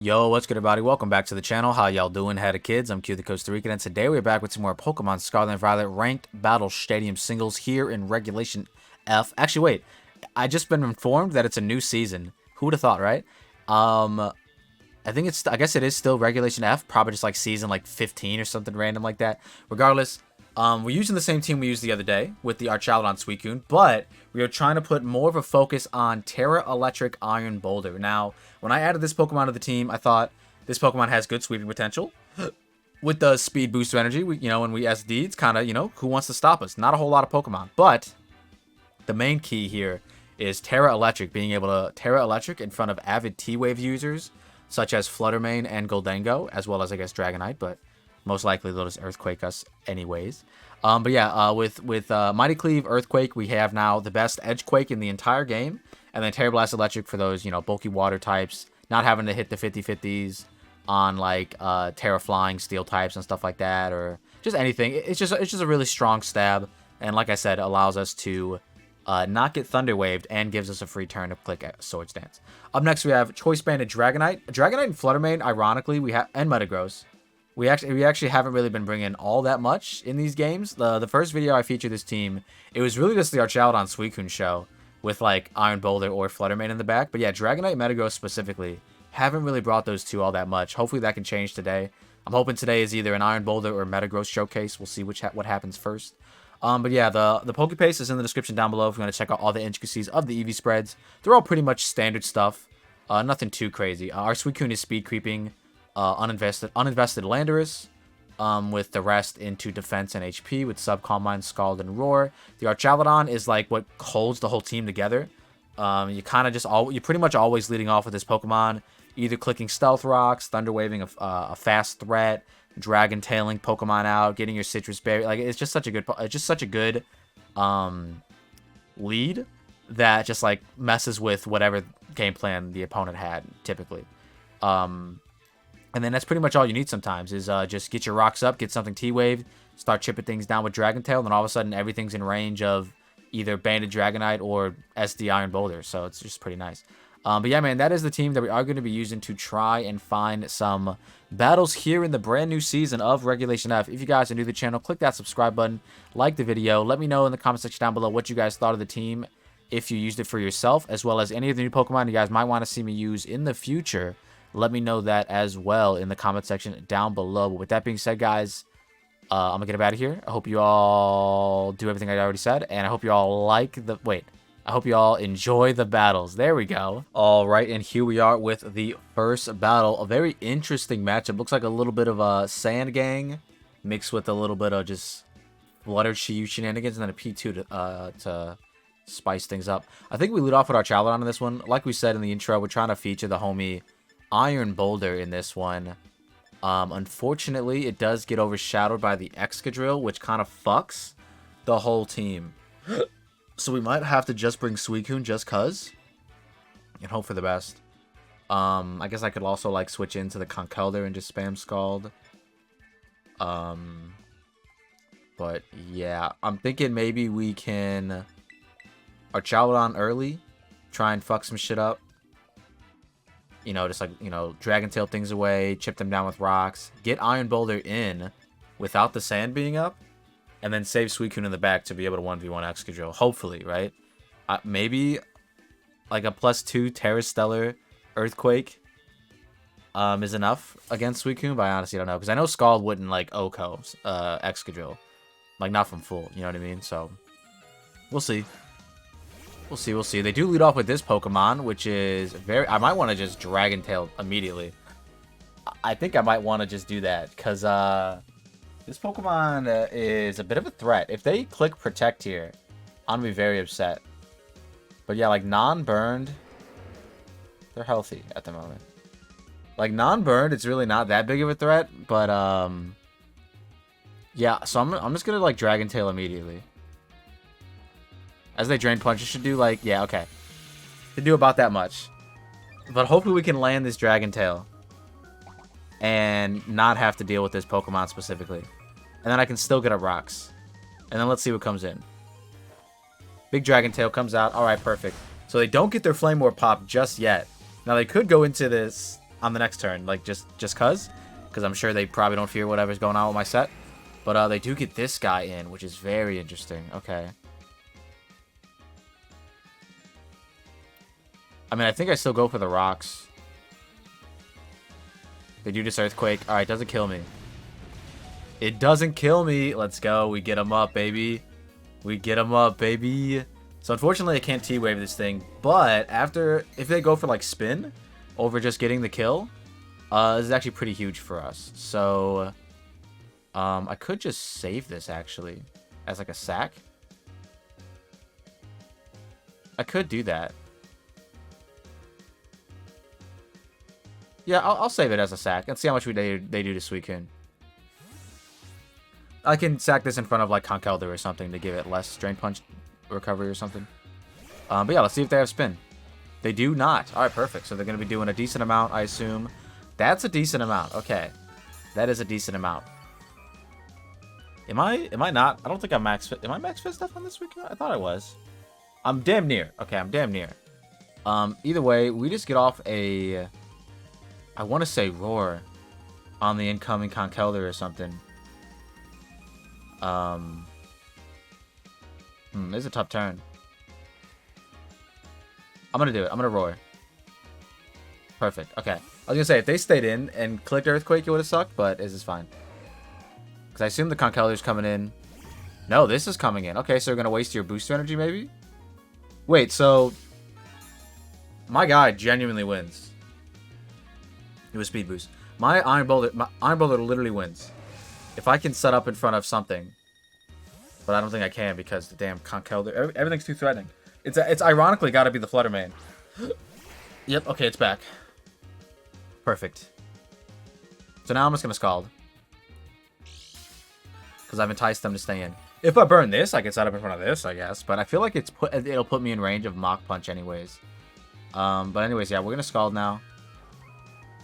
Yo, what's good, everybody? Welcome back to the channel. How y'all doing? Howdy, kids? I'm Q, the Costa Rican, and today we're back with some more Pokemon Scarlet and Violet Ranked Battle Stadium Singles here in Regulation F. Actually, wait. I just been informed that it's a new season. Who would have thought, right? I guess it is still Regulation F. Probably just like season like 15 or something random like that. Regardless, we're using the same team we used the other day with the Archaludon Suicune, but we are trying to put more of a focus on Tera Electric Iron Boulder. Now, when I added this Pokemon to the team, I thought this Pokemon has good sweeping potential. With the speed boost of energy, when we SD, it's kind of, who wants to stop us? Not a whole lot of Pokemon. But the main key here is Tera Electric, being able to Tera Electric in front of avid T-Wave users, such as Fluttermane and Goldengo, as well as, I guess, Dragonite, but most likely they'll just Earthquake us anyways. With Mighty Cleave, Earthquake, we have now the best Edge Quake in the entire game. And then Tera Blast Electric for those, bulky water types, not having to hit the 50-50s on, like, Tera Flying Steel types and stuff like that, or just anything. It's just a really strong stab, and like I said, allows us to not get Thunder Waved and gives us a free turn to click at Swords Dance. Up next, we have Choice Banded Dragonite. Dragonite and Fluttermane, ironically, and Metagross. We actually haven't really been bringing all that much in these games. The first video I featured this team, it was really just the Archaludon Suicune show, with like Iron Boulder or Fluttermane in the back. But yeah, Dragonite and Metagross specifically haven't really brought those two all that much. Hopefully that can change today. I'm hoping today is either an Iron Boulder or Metagross showcase. We'll see what happens first. But yeah, the Pokepaste is in the description down below if you want to check out all the intricacies of the EV spreads. They're all pretty much standard stuff. Nothing too crazy. Our Suicune is speed creeping uninvested Landorus. With the rest into defense and HP with Sub, Calm Mind, Scald, and Roar. The Archaludon is like what holds the whole team together. You're pretty much always leading off with this Pokemon, either clicking Stealth Rocks, Thunder Waving a fast threat, Dragon Tailing Pokemon out, getting your Citrus Berry. Like it's just such a good lead that just like messes with whatever game plan the opponent had typically. And then that's pretty much all you need sometimes is just get your rocks up, get something T-Waved, start chipping things down with Dragon Tail, and then all of a sudden everything's in range of either Banded Dragonite or SD Iron Boulder. So it's just pretty nice. But yeah, man, that is the team that we are going to be using to try and find some battles here in the brand new season of Regulation F. If you guys are new to the channel, click that subscribe button, like the video. Let me know in the comment section down below what you guys thought of the team, if you used it for yourself, as well as any of the new Pokemon you guys might want to see me use in the future. Let me know that as well in the comment section down below. But with that being said, guys, I'm going to get out of here. I hope you all do everything I already said. And I hope you all I hope you all enjoy the battles. There we go. All right, and here we are with the first battle. A very interesting matchup. Looks like a little bit of a Sand Gang mixed with a little bit of just Fluttershy shenanigans and then a P2 to spice things up. I think we lead off with our Archaludon in this one. Like we said in the intro, we're trying to feature the homie Iron Boulder in this one. Unfortunately, it does get overshadowed by the Excadrill, which kind of fucks the whole team. So we might have to just bring Suicune just cuz, and hope for the best. I guess I could also like switch into the Conkeldurr and just spam Scald. But yeah, I'm thinking maybe we can Archaludon early, try and fuck some shit up. Just like, Dragon Tail things away, chip them down with rocks, get Iron Boulder in without the sand being up, and then save Suicune in the back to be able to 1v1 Excadrill. Hopefully, right? Maybe like a +2 Terra Stellar Earthquake is enough against Suicune, but I honestly don't know. Because I know Scald wouldn't like OHKO Excadrill. Like, not from full, you know what I mean? So, we'll see. We'll see. They do lead off with this Pokemon, which is I might want to just Dragon Tail immediately. I think I might want to just do that, because this Pokemon is a bit of a threat. If they click Protect here, I'm going to be very upset. But yeah, like, non-burned, they're healthy at the moment. Like, non-burned, it's really not that big of a threat, but, yeah, so I'm just going to, like, Dragon Tail immediately. As they Drain Punch, it should do, like, yeah, okay. Should do about that much. But hopefully we can land this Dragon Tail. And not have to deal with this Pokemon specifically. And then I can still get up rocks. And then let's see what comes in. Big Dragon Tail comes out. Alright, perfect. So they don't get their Flame Orb pop just yet. Now they could go into this on the next turn, like just cause I'm sure they probably don't fear whatever's going on with my set. But they do get this guy in, which is very interesting. Okay. I mean, I think I still go for the rocks. They do this earthquake. All right, doesn't kill me. It doesn't kill me. Let's go. We get him up, baby. We get him up, baby. So unfortunately, I can't T-wave this thing. But if they go for like spin over just getting the kill, this is actually pretty huge for us. So I could just save this actually as like a sack. I could do that. Yeah, I'll save it as a sack. Let's see how much they do to Suicune. I can sack this in front of like Conkeldurr or something to give it less Drain Punch recovery or something. But yeah, let's see if they have spin. They do not. All right, perfect. So they're going to be doing a decent amount, I assume. That's a decent amount. Okay. That is a decent amount. Am I not? I don't think I'm max fit. Am I max fit stuff on this weekend? I thought I was. I'm damn near. Okay, I'm damn near. Either way, we just get off a... I want to say Roar on the incoming Conkeldurr or something. This is a tough turn. I'm going to do it. I'm going to Roar. Perfect. Okay. I was going to say, if they stayed in and clicked Earthquake, it would have sucked, but this is fine. Because I assume the Conkeldurr's coming in. No, this is coming in. Okay, so you're going to waste your booster energy, maybe? Wait, so... My guy genuinely wins. It was speed boost. My Iron Boulder literally wins. If I can set up in front of something. But I don't think I can because the damn Conkeldurr... Everything's too threatening. It's ironically got to be the Flutter Mane. Yep, okay, it's back. Perfect. So now I'm just going to Scald. Because I've enticed them to stay in. If I burn this, I can set up in front of this, I guess. But I feel like it'll put me in range of Mach Punch anyways. But anyways, yeah, we're going to Scald now.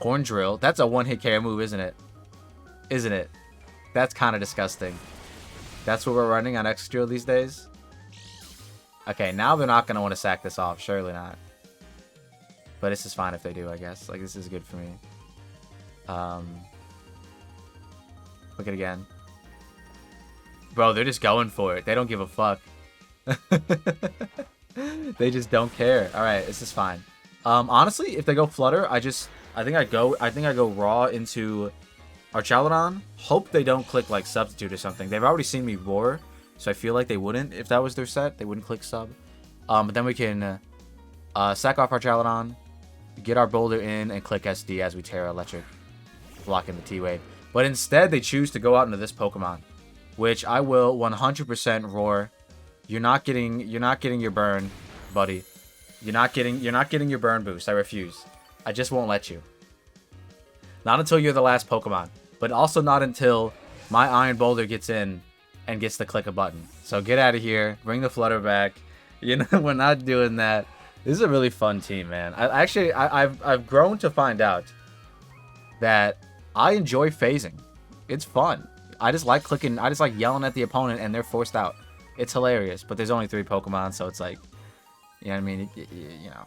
Horn Drill. That's a one-hit KO move, isn't it? Isn't it? That's kind of disgusting. That's what we're running on X Drill these days? Okay, now they're not going to want to sack this off. Surely not. But this is fine if they do, I guess. Like, this is good for me. Look at it again. Bro, they're just going for it. They don't give a fuck. They just don't care. Alright, this is fine. Honestly, if they go Flutter, I think I go raw into Archaludon. Hope they don't click like Substitute or something. They've already seen me Roar, so I feel like they wouldn't if that was their set. They wouldn't click Sub. But then we can sack off Archaludon, get our Boulder in, and click SD as we Tera Electric, blocking the T-Wave. But instead, they choose to go out into this Pokemon, which I will 100% Roar. You're not getting your burn, buddy. You're not getting your burn boost. I refuse. I just won't let you. Not until you're the last Pokemon, but also not until my Iron Boulder gets in and gets to click a button. So get out of here. Bring the Flutter back. You know, we're not doing that. This is a really fun team, man. I've grown to find out that I enjoy phasing. It's fun. I just like clicking. I just like yelling at the opponent and they're forced out. It's hilarious. But there's only 3 Pokemon, so it's like, you know what I mean? You know,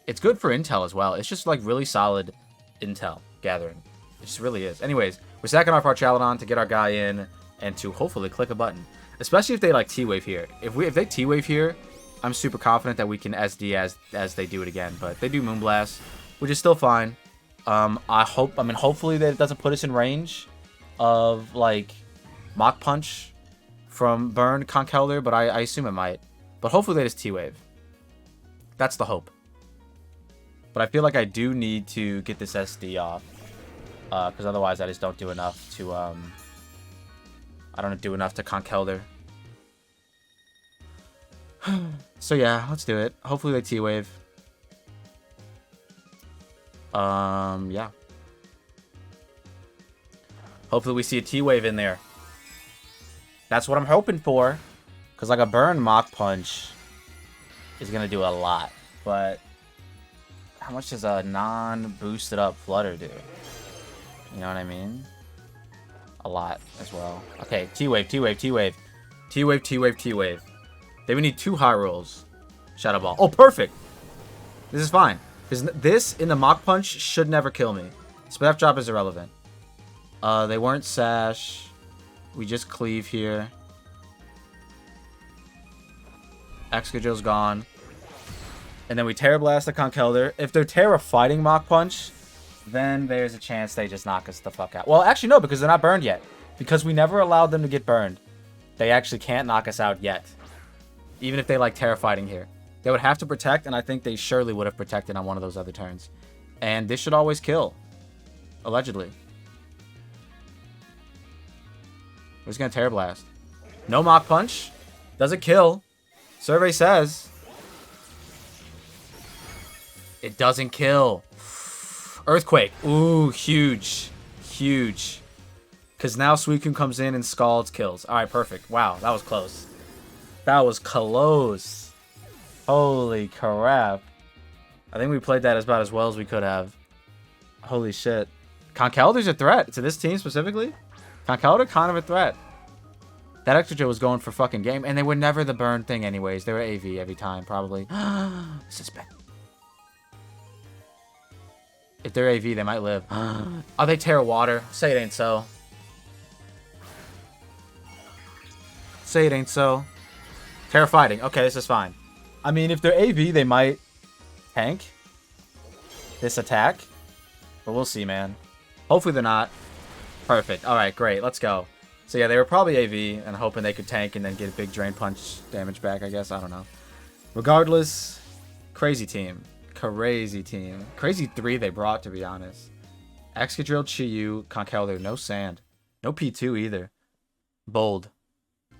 it's good for intel as well. It's just like really solid intel gathering. It just really is. Anyways, we're sacking off Archaludon to get our guy in and to hopefully click a button. Especially if they like T-Wave here. If they T-Wave here, I'm super confident that we can SD as they do it again. But they do Moonblast, which is still fine. Hopefully that it doesn't put us in range of like Mach Punch from Burn Conkeldurr, but I assume it might. But hopefully they just T-Wave. That's the hope. But I feel like I do need to get this SD off. Because otherwise I just don't do enough to I don't do enough to Conkeldurr. So yeah, let's do it. Hopefully they T-Wave. Yeah. Hopefully we see a T-Wave in there. That's what I'm hoping for. Because like a Burn Mach Punch is going to do a lot. But how much does a non-boosted up Flutter do? You know what I mean? A lot as well. Okay, T-Wave, T-Wave, T-Wave. T-Wave, T-Wave, T-Wave. They would need 2 high rolls. Shadow Ball. Oh, perfect! This is fine. Because this in the Mach Punch should never kill me. Spit F drop is irrelevant. They weren't Sash. We just cleave here. Excadrill's gone. And then we Tera Blast the Conkeldurr. If they're Tera fighting Mach Punch, then there's a chance they just knock us the fuck out. Well, actually, no, because they're not burned yet. Because we never allowed them to get burned. They actually can't knock us out yet. Even if they like Tera fighting here. They would have to protect, and I think they surely would have protected on one of those other turns. And this should always kill. Allegedly. We're just going to Tera Blast. No Mach Punch. Doesn't kill. Survey says. It doesn't kill. Earthquake. Ooh, huge. Huge. Because now Suicune comes in and Scalds kills. Alright, perfect. Wow, that was close. That was close. Holy crap. I think we played that about as well as we could have. Holy shit. Conkeldurr's a threat to this team specifically. Conkeldurr kind of a threat. That Excadrill was going for fucking game. And they were never the burn thing anyways. They were AV every time, probably. Suspect. If they're AV, they might live. Are they Tera Water? Say it ain't so. Say it ain't so. Tera Fighting. Okay, this is fine. I mean, if they're AV, they might tank this attack. But we'll see, man. Hopefully they're not. Perfect. Alright, great. Let's go. So yeah, they were probably AV and hoping they could tank and then get a big Drain Punch damage back, I guess. I don't know. Regardless, crazy team. Crazy team. Crazy 3 they brought, to be honest. Excadrill, Yooo, Conkeldurr. No Sand. No P2 either. Bold.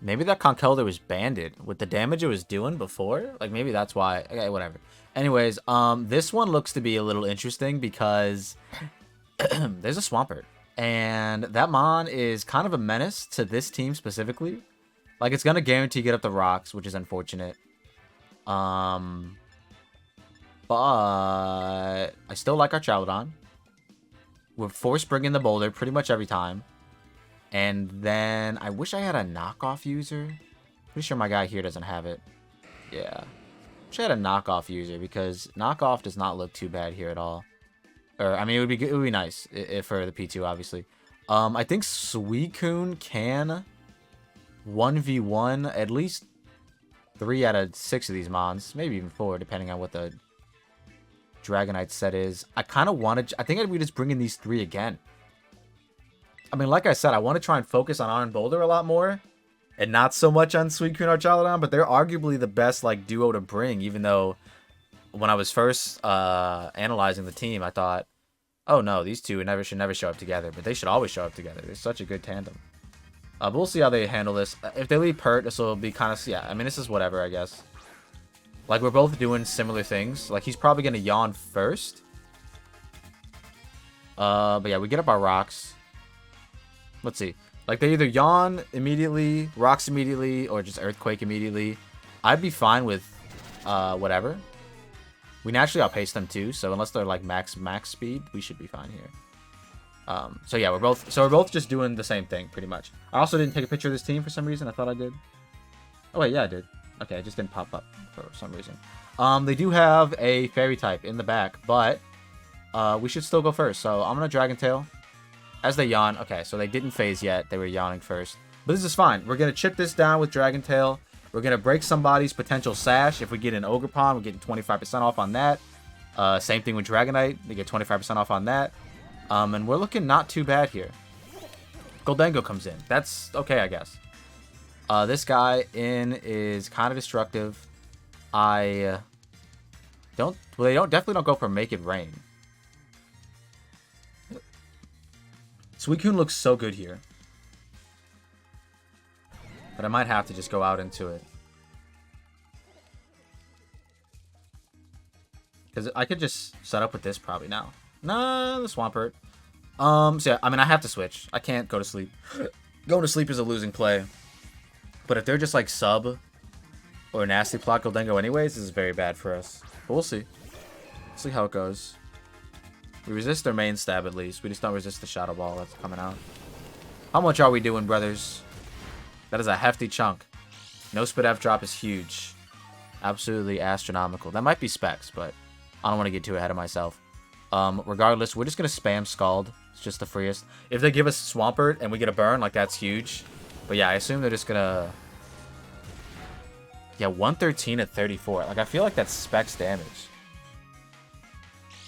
Maybe that Conkeldurr was banded with the damage it was doing before. Like, maybe that's why. Okay, whatever. Anyways, this one looks to be a little interesting because there's a Swampert. And that Mon is kind of a menace to this team specifically. Like, it's going to guarantee get up the rocks, which is unfortunate. But I still like Archaludon. We're force bringing the boulder pretty much every time. And then I wish I had a knockoff user. Pretty sure my guy here doesn't have it. Yeah. Wish I had a knockoff user because knockoff does not look too bad here at all. Or I mean, it would be nice if for the P2, obviously. I think Suicune can 1v1 at least 3 out of 6 of these mons, maybe even 4, depending on what the Dragonite set is. I kind of wanted. I think we just bring in these 3 again. I mean, like I said, I want to try and focus on Iron Boulder a lot more, and not so much on Suicune Archaludon. But they're arguably the best like duo to bring, even though. When I was first analyzing the team, I thought, oh no, these two should never show up together. But they should always show up together. They're such a good tandem. But we'll see how they handle this. If they leave Pert, this will be kind of... Yeah, I mean, this is whatever, I guess. Like, we're both doing similar things. Like, he's probably going to yawn first. But yeah, we get up our rocks. Let's see. Like, they either yawn immediately, rocks immediately, or just Earthquake immediately. I'd be fine with whatever. We naturally outpace them too, so unless they're like max speed, we should be fine here. So yeah, we're both just doing the same thing pretty much. I also didn't take a picture of this team for some reason. I thought I did. Oh wait, yeah, I did. Okay, it just didn't pop up for some reason. They do have a fairy type in the back, but we should still go first. So I'm gonna Dragon Tail as they yawn. Okay, so they didn't phase yet. They were yawning first, but this is fine. We're gonna chip this down with Dragon Tail. We're going to break somebody's potential Sash. If we get an Ogre Pond, we're getting 25% off on that. Same thing with Dragonite. They get 25% off on that. And we're looking not too bad here. Goldengo comes in. That's okay, I guess. This guy in is kind of destructive. They definitely don't go for Make It Rain. Suicune looks so good here. But I might have to just go out into it. Because I could just set up with this probably now. Nah, the Swampert. So yeah, I mean, I have to switch. I can't go to sleep. Going to sleep is a losing play. But if they're just like sub or nasty plot Goldengo anyways, this is very bad for us. But we'll see. See how it goes. We resist their main stab at least. We just don't resist the Shadow Ball that's coming out. How much are we doing, brothers? That is a hefty chunk. No Spit F drop is huge. Absolutely astronomical. That might be specs, but I don't want to get too ahead of myself. Regardless, we're just going to spam Scald. It's just the freest. If they give us Swampert and we get a burn, like, that's huge. But yeah, I assume they're just going to... Yeah, 113 at 34. Like, I feel like that's specs damage.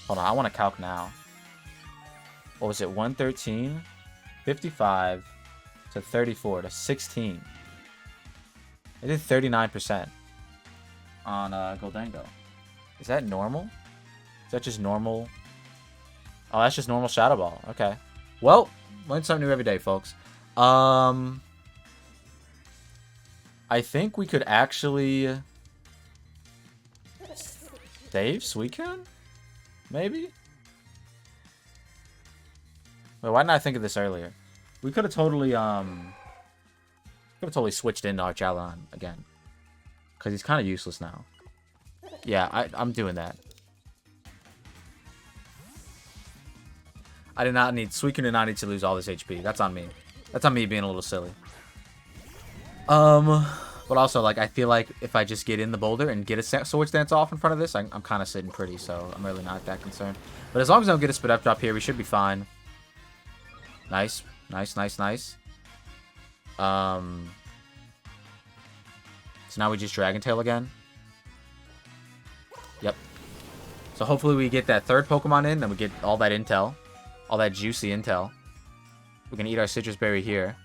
Hold on, I want to calc now. What was it? 113, 55 to 34 to 16. It did 39% on Goldango. Is that normal? Is that just normal? Oh, that's just normal Shadow Ball. Okay. Well, learn something new every day, folks. I think we could actually save Suicune? Maybe? Wait, why didn't I think of this earlier? We could have totally switched into Archaludon again. Because he's kind of useless now. Yeah, I'm doing that. I did not need... Suicune did not need to lose all this HP. That's on me. That's on me being a little silly. But also, like, I feel like if I just get in the boulder and get a Swords Dance off in front of this, I'm kind of sitting pretty, so I'm really not that concerned. But as long as I don't get a Spit Up Drop here, we should be fine. Nice. Nice, nice, nice. So now we just Dragon Tail again. Yep. So hopefully we get that third Pokemon in, then we get all that intel. All that juicy intel. We're gonna eat our Citrus Berry here.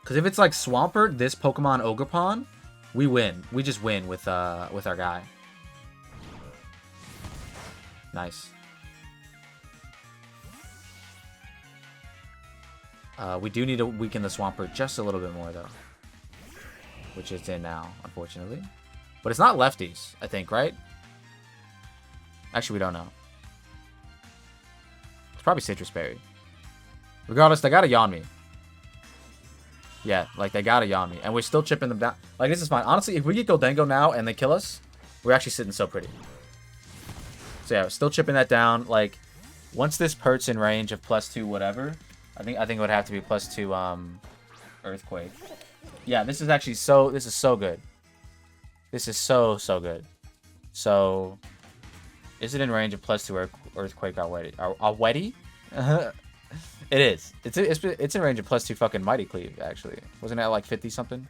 Because if it's like Swampert, this Pokemon Ogerpon, we win. We just win with our guy. Nice. We do need to weaken the Swampert just a little bit more, though. Which it's in now, unfortunately. But it's not lefties, I think, right? Actually, we don't know. It's probably Citrus Berry. Regardless, they gotta yawn me. Yeah, like, they gotta yawn me. And we're still chipping them down. Like, this is fine. Honestly, if we get Goldango now and they kill us, we're actually sitting so pretty. So, yeah, we're still chipping that down. Like, once this Pert's in range of +2 whatever, I think it would have to be +2, Earthquake. Yeah, this is actually so... This is so good. This is so good. So, is it in range of +2 Earthquake already? It is. It's in range of +2 fucking Mighty Cleave, actually. Wasn't that like 50 something?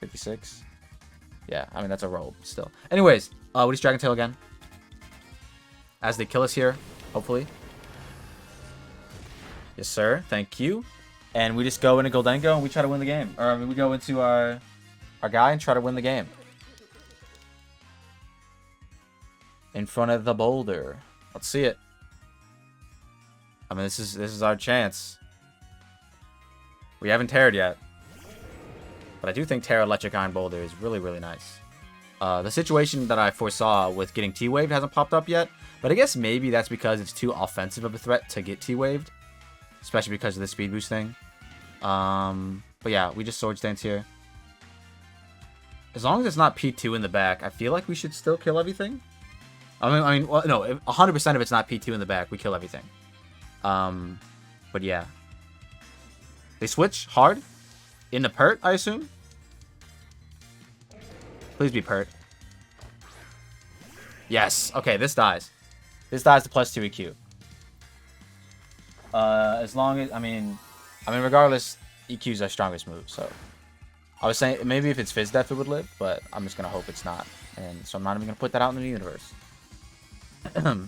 56? Yeah, I mean, that's a roll still. Anyways, we just Dragon Tail again. As they kill us here, hopefully. Yes, sir. Thank you. And we just go into Goldango and we try to win the game. Or, I mean, we go into our guy and try to win the game. In front of the boulder. Let's see it. I mean, this is our chance. We haven't Terra'd yet. But I do think Tera Electric Iron Boulder is really, really nice. The situation that I foresaw with getting T-Waved hasn't popped up yet. But I guess maybe that's because it's too offensive of a threat to get T-Waved. Especially because of the speed boost thing. But yeah, we just Swords Dance here. As long as it's not P2 in the back, I feel like we should still kill everything. I mean, well, no, 100% if it's not P2 in the back, we kill everything. But yeah. They switch hard. Into Pert, I assume? Please be Pert. Yes. Okay, this dies. This dies to +2 EQ. As long as, I mean, regardless, EQ's our strongest move, so. I was saying, maybe if it's Fizz Death, it would live, but I'm just gonna hope it's not. And so I'm not even gonna put that out in the universe.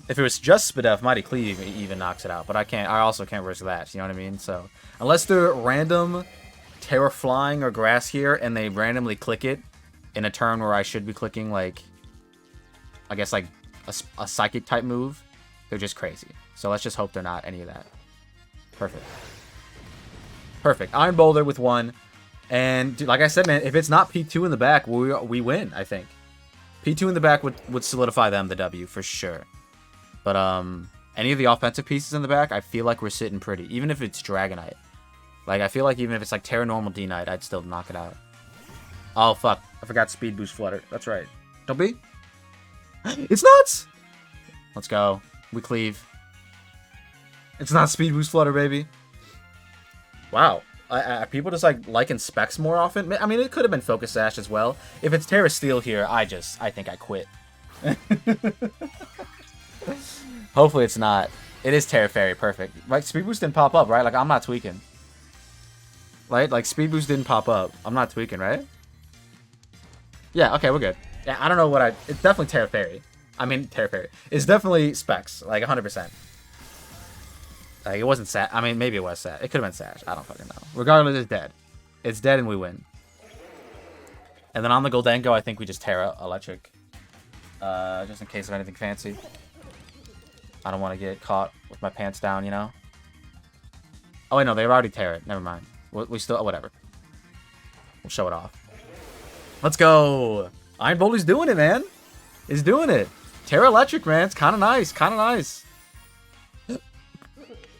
If it was just Spadef, Mighty Cleave even knocks it out, but I also can't risk that, you know what I mean? So, unless they're random Terra Flying or Grass here, and they randomly click it in a turn where I should be clicking, like, I guess, like, a Psychic type move, they're just crazy. So let's just hope they're not any of that. Perfect. Perfect. Iron Boulder with 1. And, dude, like I said, man, if it's not P2 in the back, we win, I think. P2 in the back would solidify them the W for sure. But any of the offensive pieces in the back, I feel like we're sitting pretty. Even if it's Dragonite. Like, I feel like even if it's like Terra Normal D-Knight, I'd still knock it out. Oh, fuck. I forgot Speed Boost Flutter. That's right. Don't be. It's nuts! Let's go. We cleave. It's not Speed Boost Flutter, baby. Wow. People just like liking specs more often. I mean, it could have been Focus Sash as well. If it's Terra Steel here, I think I quit. Hopefully it's not. It is Tera Fairy, perfect. Like, Speed Boost didn't pop up, right? Like, I'm not tweaking. Right? Like, Speed Boost didn't pop up. I'm not tweaking, right? Yeah, okay, we're good. Yeah, I don't know what it's definitely Tera Fairy. I mean, Tera Fairy. It's definitely Specs, like, 100%. Like, it wasn't Sash. I mean, maybe it was Sash. It could have been Sash. I don't fucking know. Regardless, it's dead. It's dead and we win. And then on the Goldengo, I think we just Tera Electric. Just in case of anything fancy. I don't want to get caught with my pants down, you know? Oh, wait, no, they've already Tera it. Never mind. We still... whatever. We'll show it off. Let's go! Iron Boulder's doing it, man. He's doing it. Tera Electric, man. It's kind of nice. Kind of nice.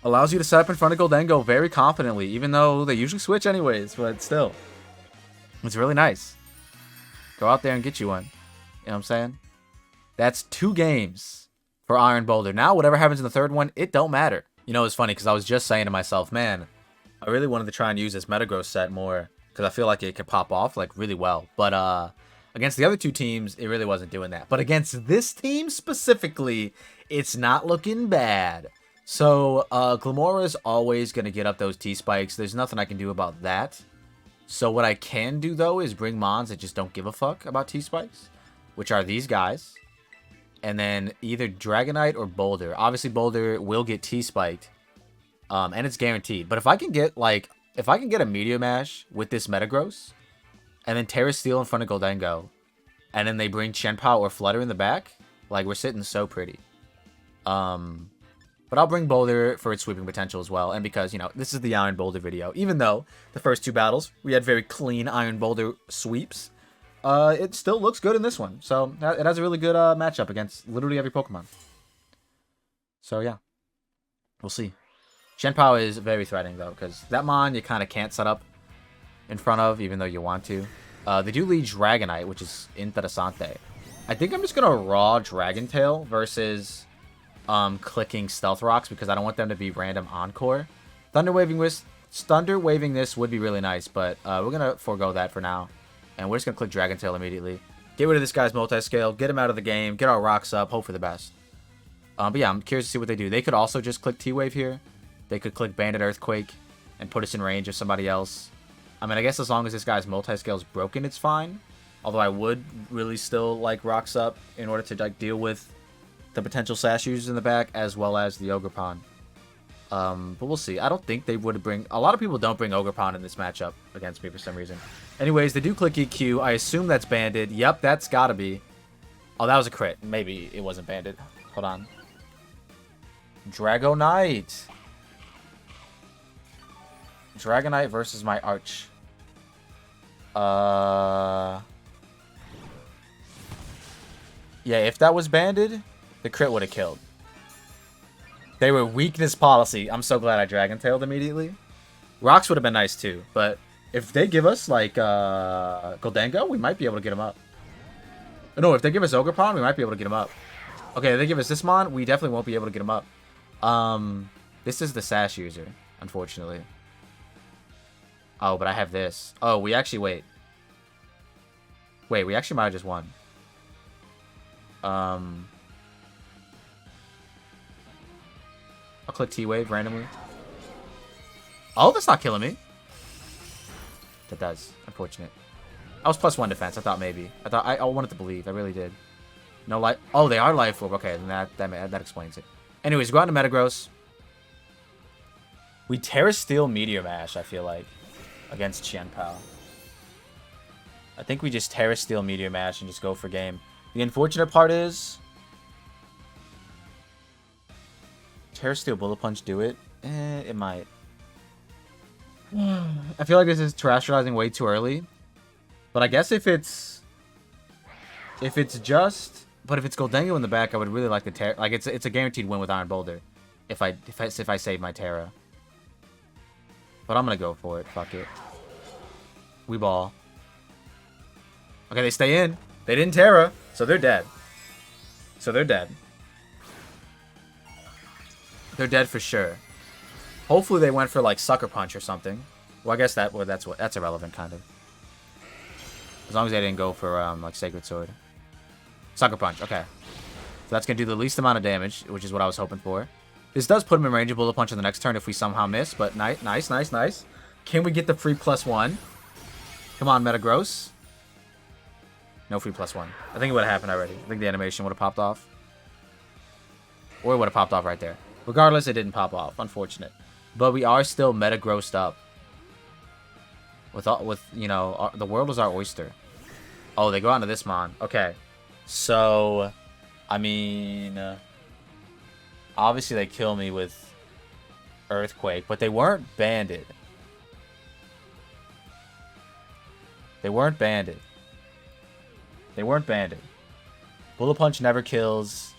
Allows you to set up in front of Goldengo very confidently, even though they usually switch anyways, but still. It's really nice. Go out there and get you one. You know what I'm saying? That's 2 games for Iron Boulder. Now, whatever happens in the 3rd one, it don't matter. You know, it's funny, because I was just saying to myself, man, I really wanted to try and use this Metagross set more, because I feel like it could pop off, like, really well. But, against the other 2 teams, it really wasn't doing that. But against this team specifically, it's not looking bad. So, Glamoura's always going to get up those T-Spikes. There's nothing I can do about that. So what I can do, though, is bring Mons that just don't give a fuck about T-Spikes, which are these guys. And then either Dragonite or Boulder. Obviously, Boulder will get T-Spiked, and it's guaranteed. But if I can get, like, a Meteor Mash with this Metagross, and then Tera Steel in front of Goldengo, and then they bring Chien-Pao or Flutter in the back, like, we're sitting so pretty. But I'll bring Boulder for its sweeping potential as well. And because, you know, this is the Iron Boulder video. Even though the first 2 battles, we had very clean Iron Boulder sweeps, it still looks good in this one. So it has a really good matchup against literally every Pokemon. So yeah, we'll see. Chien-Pao is very threatening, though, because that Mon you kind of can't set up in front of, even though you want to. They do lead Dragonite, which is interesante. I think I'm just going to raw Dragon Tail versus... clicking Stealth Rocks because I don't want them to be random Encore. Thunder Waving this would be really nice, but we're going to forego that for now. And we're just going to click Dragon Tail immediately. Get rid of this guy's multi-scale, get him out of the game, get our rocks up, hope for the best. But yeah, I'm curious to see what they do. They could also just click T-Wave here. They could click Bandit Earthquake and put us in range of somebody else. I mean, I guess as long as this guy's multi-scale is broken, it's fine. Although I would really still like rocks up in order to like deal with the potential Sash users in the back, as well as the Ogerpon. But we'll see. I don't think they would bring... A lot of people don't bring Ogerpon in this matchup against me for some reason. Anyways, they do click EQ. I assume that's banded. Yep, that's gotta be. Oh, that was a crit. Maybe it wasn't banded. Hold on. Dragonite. Dragonite versus my Arch. Yeah, if that was banded... The crit would have killed. They were weakness policy. I'm so glad I Dragon Tailed immediately. Rocks would have been nice too, but if they give us like Goldengo, we might be able to get him up. No, if they give us Ogerpon, we might be able to get him up. Okay, if they give us this Mon, we definitely won't be able to get him up. This is the Sash user, unfortunately. Oh, but I have this. Oh, we actually wait. Wait, we actually might have just won. I'll click T-Wave randomly. Oh, that's not killing me. That does. Unfortunate. I was +1 defense. I thought maybe. I wanted to believe. I really did. No life. Oh, they are life orb. Okay, then that explains it. Anyways, go out to Metagross. We Tera Steel Meteor Mash, I feel like, against Chien-Pao. I think we just Tera Steel Meteor Mash and just go for game. The unfortunate part is... Tera Steel Bullet Punch do it? It might. I feel like this is terrestrializing way too early. But I guess if it's just... But if it's Goldengo in the back, I would really like the Tera... Like, it's a guaranteed win with Iron Boulder. If I save my Tera. But I'm gonna go for it. Fuck it. We ball. Okay, they stay in. They didn't Tera, so they're dead. They're dead for sure. Hopefully they went for like Sucker Punch or something. Well, I guess that's irrelevant kind of. As long as they didn't go for like Sacred Sword. Sucker Punch. Okay. So that's going to do the least amount of damage, which is what I was hoping for. This does put him in range of Bullet Punch on the next turn if we somehow miss, but nice, nice, nice, nice. Can we get the free +1? Come on, Metagross. No free +1. I think it would have happened already. I think the animation would have popped off. Or it would have popped off right there. Regardless, it didn't pop off. Unfortunate. But we are still Metagrossed up. With you know, the world is our oyster. Oh, they go on to this mon. Okay. So, I mean, obviously they kill me with Earthquake, but they weren't banded. They weren't banded. They weren't banded. Bullet Punch never kills.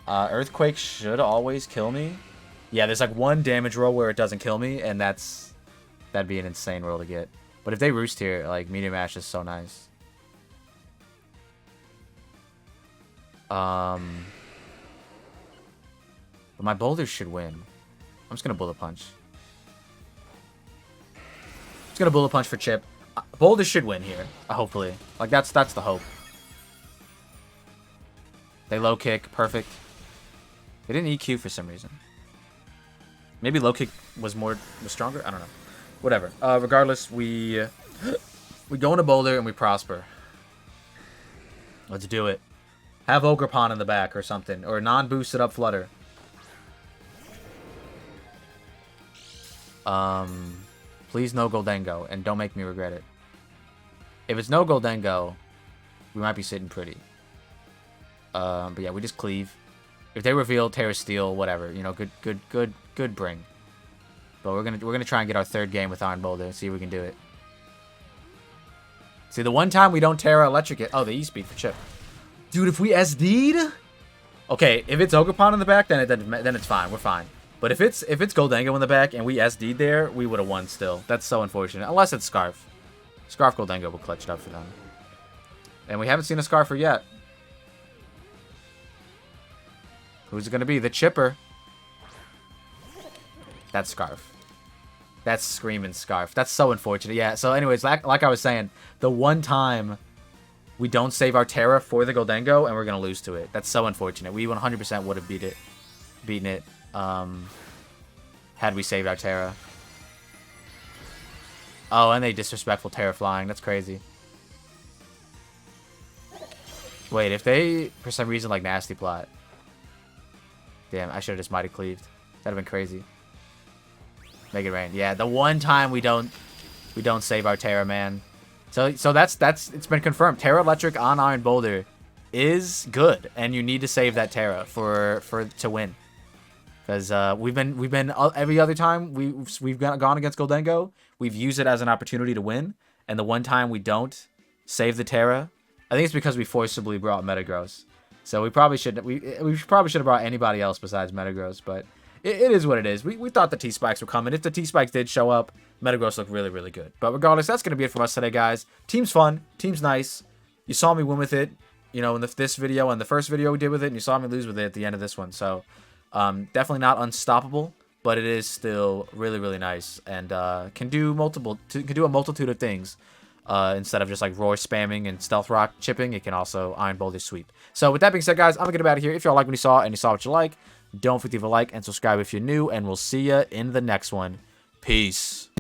Earthquake should always kill me. Yeah, there's like one damage roll where it doesn't kill me, and that'd be an insane roll to get. But if they roost here, like, Meteor Mash is so nice. But my boulders should win. I'm just gonna Bullet Punch. Just gonna Bullet Punch for Chip. Boulders should win here, hopefully. Like, that's the hope. They low kick, perfect. They didn't EQ for some reason. Maybe low kick was stronger. I don't know. Whatever. Regardless, we go into Boulder and we prosper. Let's do it. Have Ogerpon in the back or something, or non-boosted up Flutter. Please no Goldengo, and don't make me regret it. If it's no Goldengo, we might be sitting pretty. But yeah, we just cleave. If they reveal Tera Steel, whatever, you know, good bring. But we're gonna try and get our third game with Iron Boulder and see if we can do it. See, the one time we don't Tera Electric it. Oh, the E-Speed for Chip. Dude, if we SD'd, okay, if it's Ogerpon in the back, then it's fine. We're fine. But if it's Goldengo in the back and we SD'd there, we would have won still. That's so unfortunate. Unless it's Scarf. Scarf Goldengo will clutch it up for them. And we haven't seen a Scarfer yet. Who's it going to be? The Chipper. That's Scarf. That's screaming Scarf. That's so unfortunate. Yeah, so anyways, like I was saying, the one time we don't save our Tera for the Goldengo and we're going to lose to it. That's so unfortunate. We 100% would have beaten it had we saved our Tera. Oh, and they disrespectful Tera flying. That's crazy. Wait, if they, for some reason, like Nasty Plot. Damn, I should have just Mighty Cleaved. That'd have been crazy. Make it rain. Yeah, the one time we don't save our Tera, man. So that's it's been confirmed. Tera Electric on Iron Boulder is good, and you need to save that Tera to win. Because we've been every other time we've gone against Goldengo, we've used it as an opportunity to win, and the one time we don't save the Tera, I think it's because we forcibly brought Metagross. So we probably should have brought anybody else besides Metagross, but it is what it is. We thought the T-Spikes were coming. If the T-Spikes did show up, Metagross looked really, really good. But regardless, that's going to be it from us today, guys. Team's fun. Team's nice. You saw me win with it, you know, in this video and the first video we did with it, and you saw me lose with it at the end of this one. So definitely not unstoppable, but it is still really, really nice and can do a multitude of things. Instead of just like Roar spamming and Stealth Rock chipping, it can also Iron Boulder sweep. So with that being said, guys, I'm going to get out of here. If y'all like what you saw and you saw what you like, don't forget to leave a like and subscribe if you're new, and we'll see ya in the next one. Peace.